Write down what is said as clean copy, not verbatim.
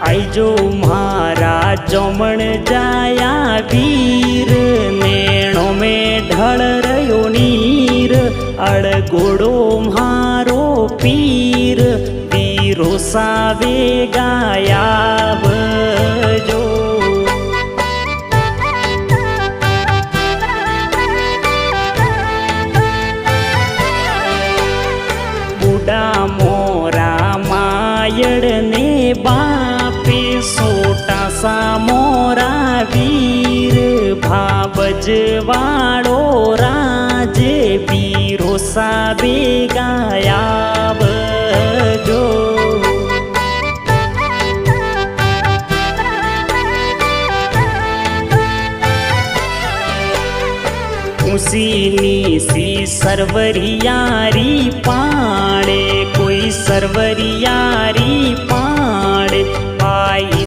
आईजो मारा जमण जाया वीर नेणो में ढळ रयो नीर अड़गोड़ो मारो पीर वीरो सावे गाया बजो बुडा मोरा मायड़ ने बापे सोटा सा मोरा वीर भावजवाड़ो राजे वीरो साबे गाया बजो उसी सी सरवरियारी पाड़े कोई सरवरियारी